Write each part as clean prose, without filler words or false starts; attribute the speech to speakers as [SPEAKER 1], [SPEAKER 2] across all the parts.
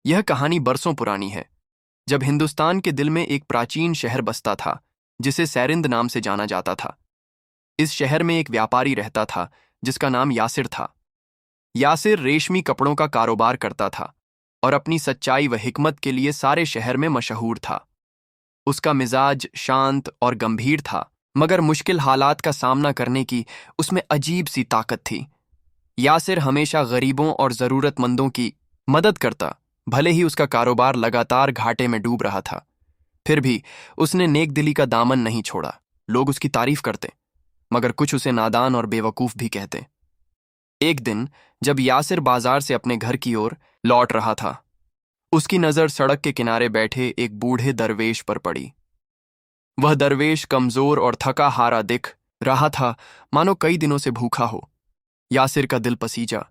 [SPEAKER 1] यह कहानी बरसों पुरानी है, जब हिंदुस्तान के दिल में एक प्राचीन शहर बसता था, जिसे सैरिंद नाम से जाना जाता था। इस शहर में एक व्यापारी रहता था, जिसका नाम यासिर था। यासिर रेशमी कपड़ों का कारोबार करता था और अपनी सच्चाई व हिकमत के लिए सारे शहर में मशहूर था। उसका मिजाज शांत और गंभीर था, मगर मुश्किल हालात का सामना करने की उसमें अजीब सी ताकत थी। यासिर हमेशा गरीबों और जरूरतमंदों की मदद करता, भले ही उसका कारोबार लगातार घाटे में डूब रहा था। फिर भी उसने नेक दिली का दामन नहीं छोड़ा। लोग उसकी तारीफ करते, मगर कुछ उसे नादान और बेवकूफ भी कहते। एक दिन जब यासिर बाजार से अपने घर की ओर लौट रहा था, उसकी नजर सड़क के किनारे बैठे एक बूढ़े दरवेश पर पड़ी। वह दरवेश कमजोर और थका हारा दिख रहा था, मानो कई दिनों से भूखा हो। यासिर का दिल पसीजा।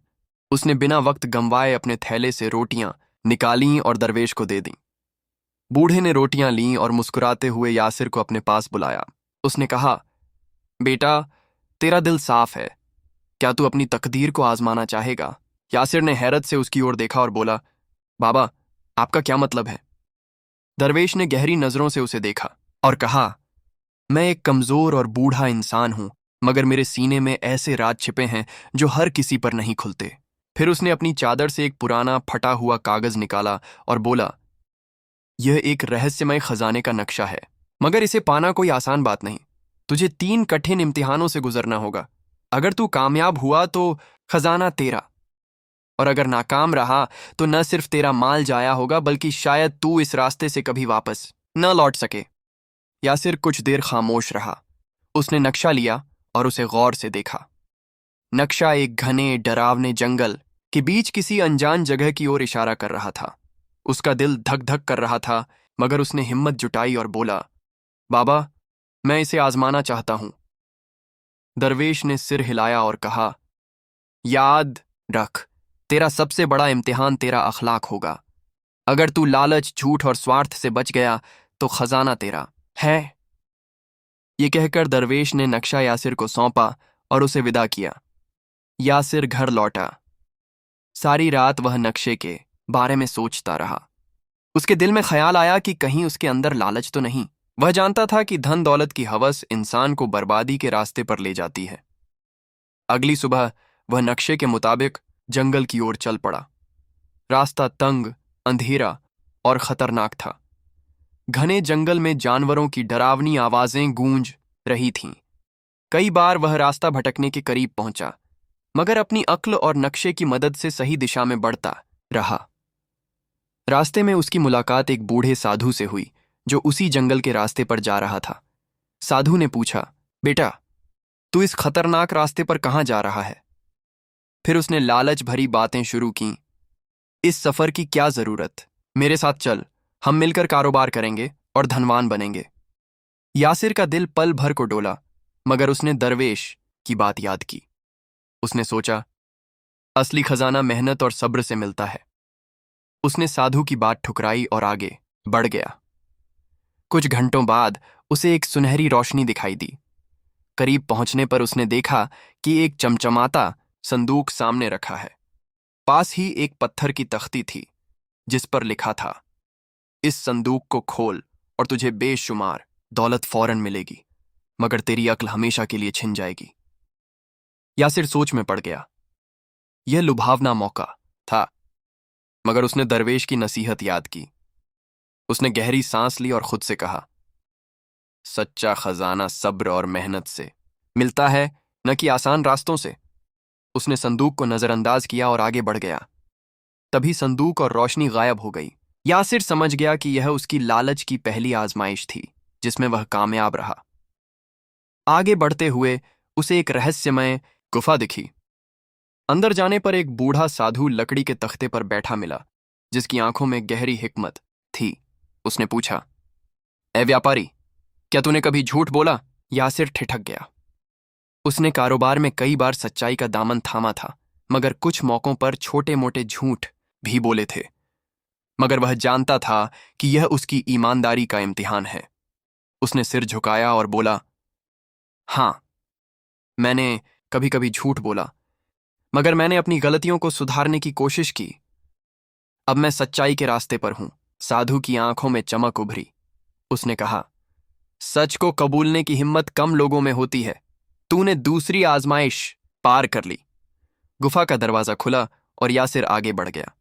[SPEAKER 1] उसने बिना वक्त गंवाए अपने थैले से रोटियां निकालीं और दरवेश को दे दीं। बूढ़े ने रोटियां लीं और मुस्कुराते हुए यासिर को अपने पास बुलाया। उसने कहा, बेटा, तेरा दिल साफ है, क्या तू अपनी तकदीर को आजमाना चाहेगा? यासिर ने हैरत से उसकी ओर देखा और बोला, बाबा, आपका क्या मतलब है? दरवेश ने गहरी नजरों से उसे देखा और कहा, मैं एक कमजोर और बूढ़ा इंसान हूं, मगर मेरे सीने में ऐसे राज छिपे हैं जो हर किसी पर नहीं खुलते। फिर उसने अपनी चादर से एक पुराना फटा हुआ कागज निकाला और बोला, यह एक रहस्यमय खजाने का नक्शा है, मगर इसे पाना कोई आसान बात नहीं। तुझे 3 कठिन इम्तिहानों से गुजरना होगा। अगर तू कामयाब हुआ तो खजाना तेरा, और अगर नाकाम रहा तो न सिर्फ तेरा माल जाया होगा, बल्कि शायद तू इस रास्ते से कभी वापस न लौट सके। यासिर कुछ देर खामोश रहा। उसने नक्शा लिया और उसे गौर से देखा। नक्शा एक घने डरावने जंगल के बीच किसी अनजान जगह की ओर इशारा कर रहा था। उसका दिल धक धक कर रहा था, मगर उसने हिम्मत जुटाई और बोला, बाबा, मैं इसे आजमाना चाहता हूं। दरवेश ने सिर हिलाया और कहा, याद रख, तेरा सबसे बड़ा इम्तिहान तेरा अखलाक होगा। अगर तू लालच, झूठ और स्वार्थ से बच गया तो खजाना तेरा है। ये कहकर दरवेश ने नक्शा यासिर को सौंपा और उसे विदा किया। यासिर घर लौटा। सारी रात वह नक्शे के बारे में सोचता रहा। उसके दिल में ख्याल आया कि कहीं उसके अंदर लालच तो नहीं। वह जानता था कि धन दौलत की हवस इंसान को बर्बादी के रास्ते पर ले जाती है। अगली सुबह वह नक्शे के मुताबिक जंगल की ओर चल पड़ा। रास्ता तंग, अंधेरा और खतरनाक था। घने जंगल में जानवरों की डरावनी आवाजें गूंज रही थीं। कई बार वह रास्ता भटकने के करीब पहुंचा, मगर अपनी अक्ल और नक्शे की मदद से सही दिशा में बढ़ता रहा। रास्ते में उसकी मुलाकात एक बूढ़े साधु से हुई, जो उसी जंगल के रास्ते पर जा रहा था। साधु ने पूछा, बेटा, तू इस खतरनाक रास्ते पर कहाँ जा रहा है? फिर उसने लालच भरी बातें शुरू कीं। इस सफर की क्या जरूरत? मेरे साथ चल, हम मिलकर कारोबार करेंगे और धनवान बनेंगे। यासिर का दिल पल भर को डोला, मगर उसने दरवेश की बात याद की। उसने सोचा, असली खजाना मेहनत और सब्र से मिलता है। उसने साधु की बात ठुकराई और आगे बढ़ गया। कुछ घंटों बाद उसे एक सुनहरी रोशनी दिखाई दी। करीब पहुंचने पर उसने देखा कि एक चमचमाता संदूक सामने रखा है। पास ही एक पत्थर की तख्ती थी, जिस पर लिखा था, इस संदूक को खोल और तुझे बेशुमार दौलत फौरन मिलेगी, मगर तेरी अक्ल हमेशा के लिए छिन जाएगी। यासिर सोच में पड़ गया। यह लुभावना मौका था, मगर उसने दरवेश की नसीहत याद की। उसने गहरी सांस ली और खुद से कहा, सच्चा खजाना सब्र और मेहनत से मिलता है, न कि आसान रास्तों से। उसने संदूक को नजरअंदाज किया और आगे बढ़ गया। तभी संदूक और रोशनी गायब हो गई। यासिर समझ गया कि यह उसकी लालच की पहली आजमाइश थी, जिसमें वह कामयाब रहा। आगे बढ़ते हुए उसे एक रहस्यमय गुफा दिखी। अंदर जाने पर एक बूढ़ा साधु लकड़ी के तख्ते पर बैठा मिला, जिसकी आंखों में गहरी हिकमत थी। उसने पूछा, ए व्यापारी, क्या तूने कभी झूठ बोला? यासिर ठिठक गया। उसने कारोबार में कई बार सच्चाई का दामन थामा था, मगर कुछ मौकों पर छोटे मोटे झूठ भी बोले थे। मगर वह जानता था कि यह उसकी ईमानदारी का इम्तिहान है। उसने सिर झुकाया और बोला, हां, मैंने कभी कभी झूठ बोला, मगर मैंने अपनी गलतियों को सुधारने की कोशिश की। अब मैं सच्चाई के रास्ते पर हूं। साधु की आंखों में चमक उभरी। उसने कहा, सच को कबूलने की हिम्मत कम लोगों में होती है। तूने दूसरी आजमाइश पार कर ली। गुफा का दरवाजा खुला और यासिर आगे बढ़ गया।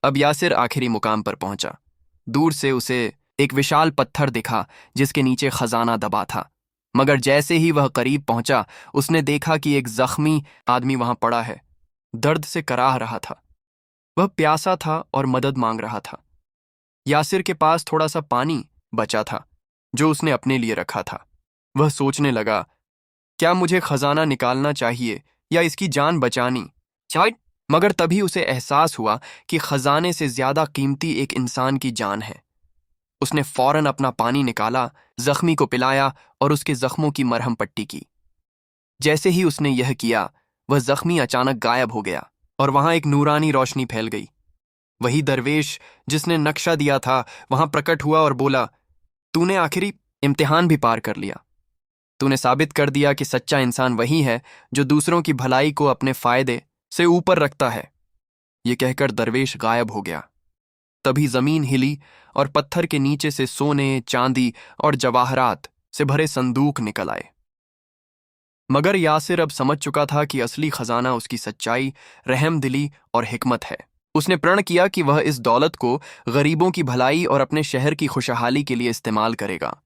[SPEAKER 1] अब यासिर आखिरी मुकाम पर पहुंचा। दूर से उसे एक विशाल पत्थर दिखा जिसके नीचे खजाना दबा था, मगर जैसे ही वह करीब पहुंचा उसने देखा कि एक जख्मी आदमी वहां पड़ा है, दर्द से कराह रहा था। वह प्यासा था और मदद मांग रहा था। यासिर के पास थोड़ा सा पानी बचा था जो उसने अपने लिए रखा था। वह सोचने लगा, क्या मुझे खजाना निकालना चाहिए या इसकी जान बचानी चाहिए? मगर तभी उसे एहसास हुआ कि खजाने से ज्यादा कीमती एक इंसान की जान है। उसने फौरन अपना पानी निकाला, जख्मी को पिलाया और उसके जख्मों की मरहम पट्टी की। जैसे ही उसने यह किया, वह जख्मी अचानक गायब हो गया और वहां एक नूरानी रोशनी फैल गई। वही दरवेश जिसने नक्शा दिया था वहां प्रकट हुआ और बोला, तूने आखिरी इम्तिहान भी पार कर लिया। तूने साबित कर दिया कि सच्चा इंसान वही है जो दूसरों की भलाई को अपने फायदे से ऊपर रखता है। ये कहकर दरवेश गायब हो गया। तभी जमीन हिली और पत्थर के नीचे से सोने, चांदी और जवाहरात से भरे संदूक निकल आए। मगर यासिर अब समझ चुका था कि असली खजाना उसकी सच्चाई, रहमदिली और हिकमत है। उसने प्रण किया कि वह इस दौलत को गरीबों की भलाई और अपने शहर की खुशहाली के लिए इस्तेमाल करेगा।